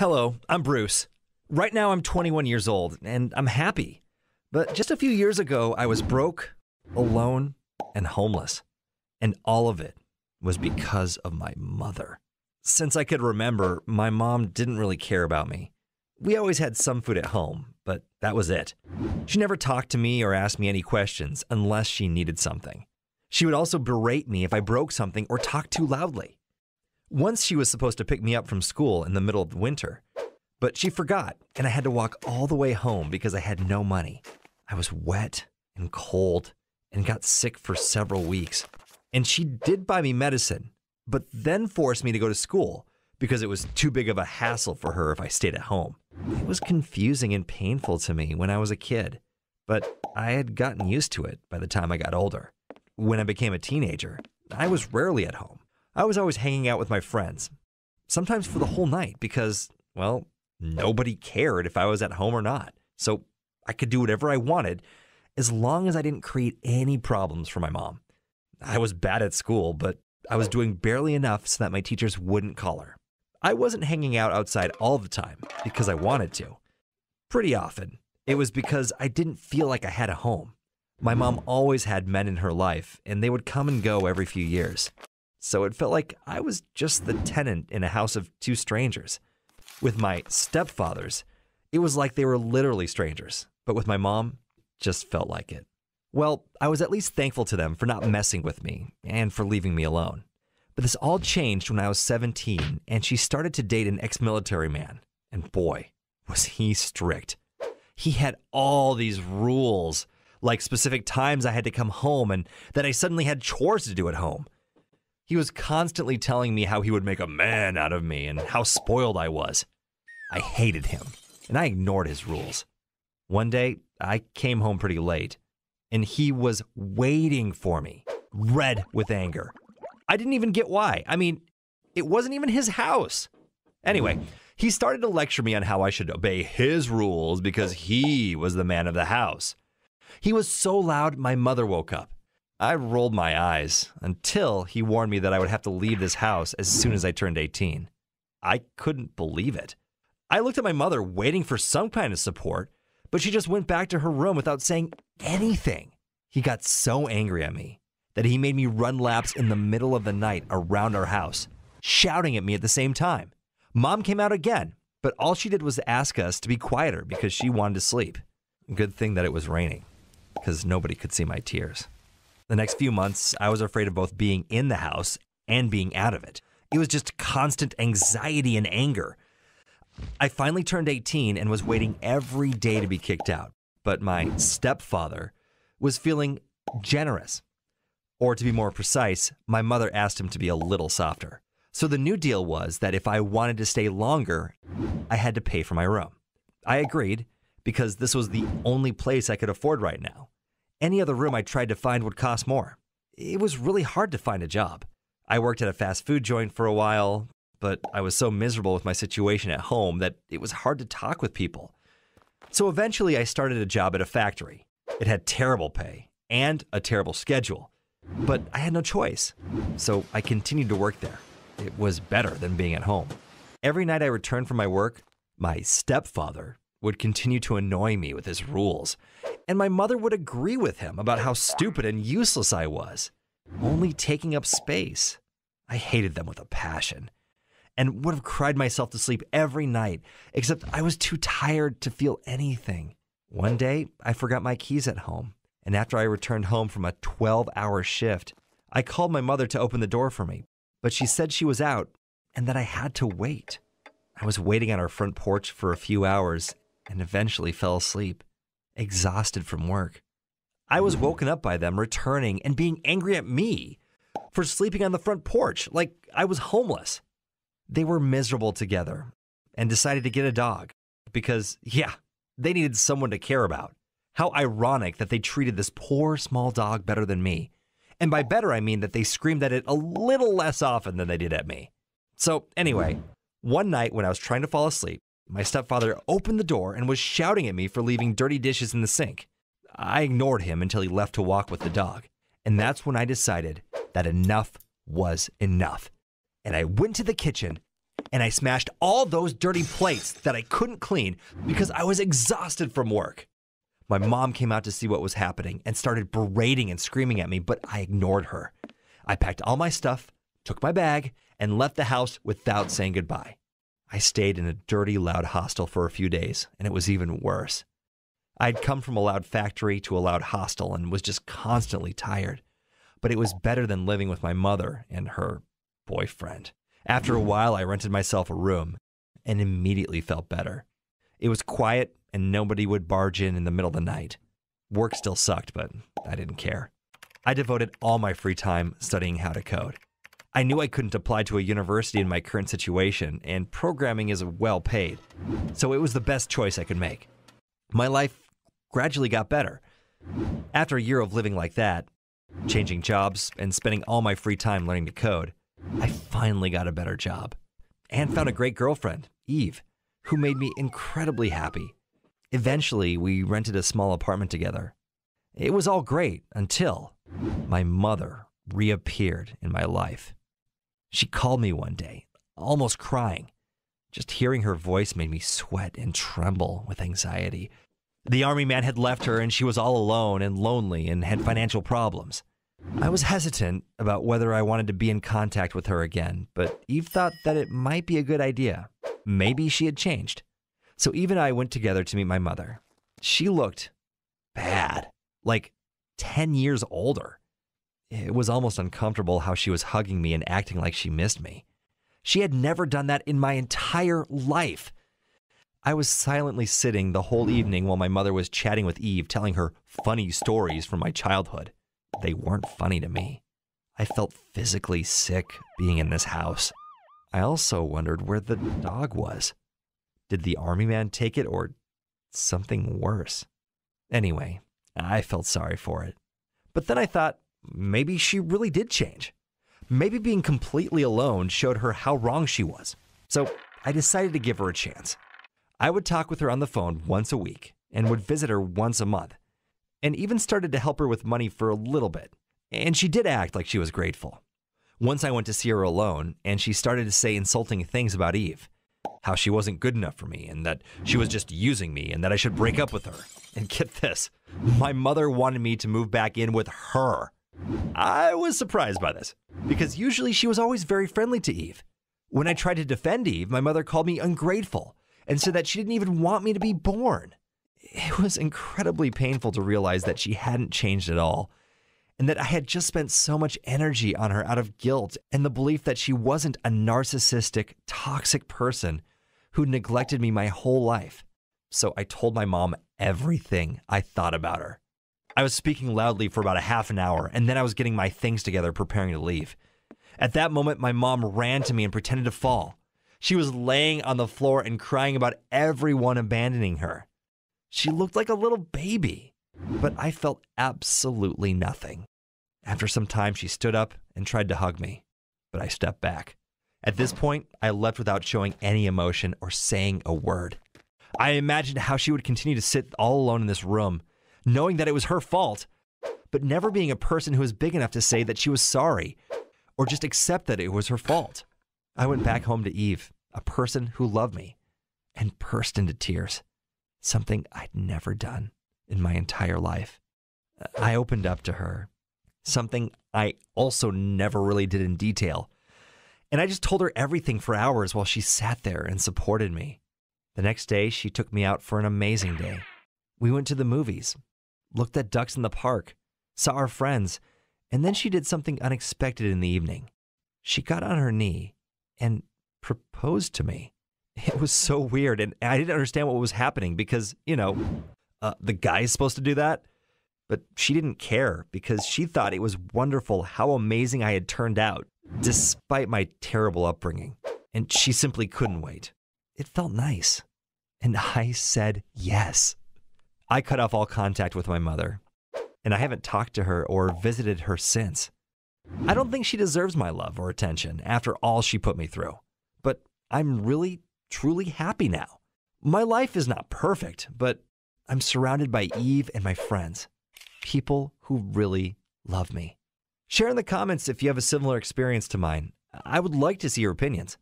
Hello, I'm Bruce. Right now I'm 21 years old and I'm happy. But just a few years ago, I was broke, alone, and homeless. And all of it was because of my mother. Since I could remember, my mom didn't really care about me. We always had some food at home, but that was it. She never talked to me or asked me any questions unless she needed something. She would also berate me if I broke something or talked too loudly. Once she was supposed to pick me up from school in the middle of winter, but she forgot and I had to walk all the way home because I had no money. I was wet and cold and got sick for several weeks. And she did buy me medicine, but then forced me to go to school because it was too big of a hassle for her if I stayed at home. It was confusing and painful to me when I was a kid, but I had gotten used to it by the time I got older. When I became a teenager, I was rarely at home. I was always hanging out with my friends, sometimes for the whole night because, well, nobody cared if I was at home or not. So I could do whatever I wanted as long as I didn't create any problems for my mom. I was bad at school, but I was doing barely enough so that my teachers wouldn't call her. I wasn't hanging out outside all the time because I wanted to. Pretty often, it was because I didn't feel like I had a home. My mom always had men in her life, and they would come and go every few years. So it felt like I was just the tenant in a house of two strangers. With my stepfathers, it was like they were literally strangers, but with my mom, just felt like it. Well, I was at least thankful to them for not messing with me and for leaving me alone. But this all changed when I was 17 and she started to date an ex-military man. And boy, was he strict. He had all these rules, like specific times I had to come home and that I suddenly had chores to do at home. He was constantly telling me how he would make a man out of me and how spoiled I was. I hated him, and I ignored his rules. One day, I came home pretty late, and he was waiting for me, red with anger. I didn't even get why. I mean, it wasn't even his house. Anyway, he started to lecture me on how I should obey his rules because he was the man of the house. He was so loud, my mother woke up. I rolled my eyes until he warned me that I would have to leave this house as soon as I turned 18. I couldn't believe it. I looked at my mother waiting for some kind of support, but she just went back to her room without saying anything. He got so angry at me that he made me run laps in the middle of the night around our house, shouting at me at the same time. Mom came out again, but all she did was ask us to be quieter because she wanted to sleep. Good thing that it was raining, because nobody could see my tears. The next few months, I was afraid of both being in the house and being out of it. It was just constant anxiety and anger. I finally turned 18 and was waiting every day to be kicked out. But my stepfather was feeling generous. Or to be more precise, my mother asked him to be a little softer. So the new deal was that if I wanted to stay longer, I had to pay for my room. I agreed because this was the only place I could afford right now. Any other room I tried to find would cost more. It was really hard to find a job. I worked at a fast food joint for a while, but I was so miserable with my situation at home that it was hard to talk with people. So eventually I started a job at a factory. It had terrible pay and a terrible schedule, but I had no choice. So I continued to work there. It was better than being at home. Every night I returned from my work, my stepfather would continue to annoy me with his rules, and my mother would agree with him about how stupid and useless I was, only taking up space. I hated them with a passion, and would have cried myself to sleep every night, except I was too tired to feel anything. One day, I forgot my keys at home, and after I returned home from a 12-hour shift, I called my mother to open the door for me, but she said she was out and that I had to wait. I was waiting on our front porch for a few hours and eventually fell asleep, exhausted from work. I was woken up by them returning and being angry at me for sleeping on the front porch like I was homeless. They were miserable together and decided to get a dog because, yeah, they needed someone to care about. How ironic that they treated this poor small dog better than me. And by better, I mean that they screamed at it a little less often than they did at me. So anyway, one night when I was trying to fall asleep, my stepfather opened the door and was shouting at me for leaving dirty dishes in the sink. I ignored him until he left to walk with the dog. And that's when I decided that enough was enough. And I went to the kitchen and I smashed all those dirty plates that I couldn't clean because I was exhausted from work. My mom came out to see what was happening and started berating and screaming at me, but I ignored her. I packed all my stuff, took my bag, and left the house without saying goodbye. I stayed in a dirty, loud hostel for a few days, and it was even worse. I'd come from a loud factory to a loud hostel and was just constantly tired. But it was better than living with my mother and her boyfriend. After a while, I rented myself a room and immediately felt better. It was quiet and nobody would barge in the middle of the night. Work still sucked, but I didn't care. I devoted all my free time studying how to code. I knew I couldn't apply to a university in my current situation, and programming is well paid, so it was the best choice I could make. My life gradually got better. After a year of living like that, changing jobs, and spending all my free time learning to code, I finally got a better job and found a great girlfriend, Eve, who made me incredibly happy. Eventually, we rented a small apartment together. It was all great until my mother reappeared in my life. She called me one day, almost crying. Just hearing her voice made me sweat and tremble with anxiety. The army man had left her and she was all alone and lonely and had financial problems. I was hesitant about whether I wanted to be in contact with her again, but Eve thought that it might be a good idea. Maybe she had changed. So Eve and I went together to meet my mother. She looked bad, like 10 years older. It was almost uncomfortable how she was hugging me and acting like she missed me. She had never done that in my entire life. I was silently sitting the whole evening while my mother was chatting with Eve, telling her funny stories from my childhood. They weren't funny to me. I felt physically sick being in this house. I also wondered where the dog was. Did the army man take it or something worse? Anyway, I felt sorry for it. But then I thought, maybe she really did change. Maybe being completely alone showed her how wrong she was. So I decided to give her a chance. I would talk with her on the phone once a week and would visit her once a month, and even started to help her with money for a little bit. And she did act like she was grateful. Once I went to see her alone, and she started to say insulting things about Eve, how she wasn't good enough for me, and that she was just using me, and that I should break up with her. And get this, my mother wanted me to move back in with her. I was surprised by this, because usually she was always very friendly to Eve. When I tried to defend Eve, my mother called me ungrateful and said that she didn't even want me to be born. It was incredibly painful to realize that she hadn't changed at all, and that I had just spent so much energy on her out of guilt and the belief that she wasn't a narcissistic, toxic person who neglected me my whole life. So I told my mom everything I thought about her. I was speaking loudly for about a half an hour, and then I was getting my things together, preparing to leave. At that moment, my mom ran to me and pretended to fall. She was laying on the floor and crying about everyone abandoning her. She looked like a little baby, but I felt absolutely nothing. After some time, she stood up and tried to hug me, but I stepped back. At this point, I left without showing any emotion or saying a word. I imagined how she would continue to sit all alone in this room, knowing that it was her fault, but never being a person who was big enough to say that she was sorry or just accept that it was her fault. I went back home to Eve, a person who loved me, and burst into tears, something I'd never done in my entire life. I opened up to her, something I also never really did in detail, and I just told her everything for hours while she sat there and supported me. The next day, she took me out for an amazing day. We went to the movies, looked at ducks in the park, saw our friends, and then she did something unexpected in the evening. She got on her knee and proposed to me. It was so weird, and I didn't understand what was happening because, the guy's supposed to do that. But she didn't care because she thought it was wonderful how amazing I had turned out, despite my terrible upbringing. And she simply couldn't wait. It felt nice. And I said yes. I cut off all contact with my mother, and I haven't talked to her or visited her since. I don't think she deserves my love or attention after all she put me through, but I'm really, truly happy now. My life is not perfect, but I'm surrounded by Eve and my friends, people who really love me. Share in the comments if you have a similar experience to mine. I would like to see your opinions.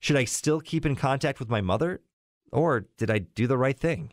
Should I still keep in contact with my mother? Or did I do the right thing?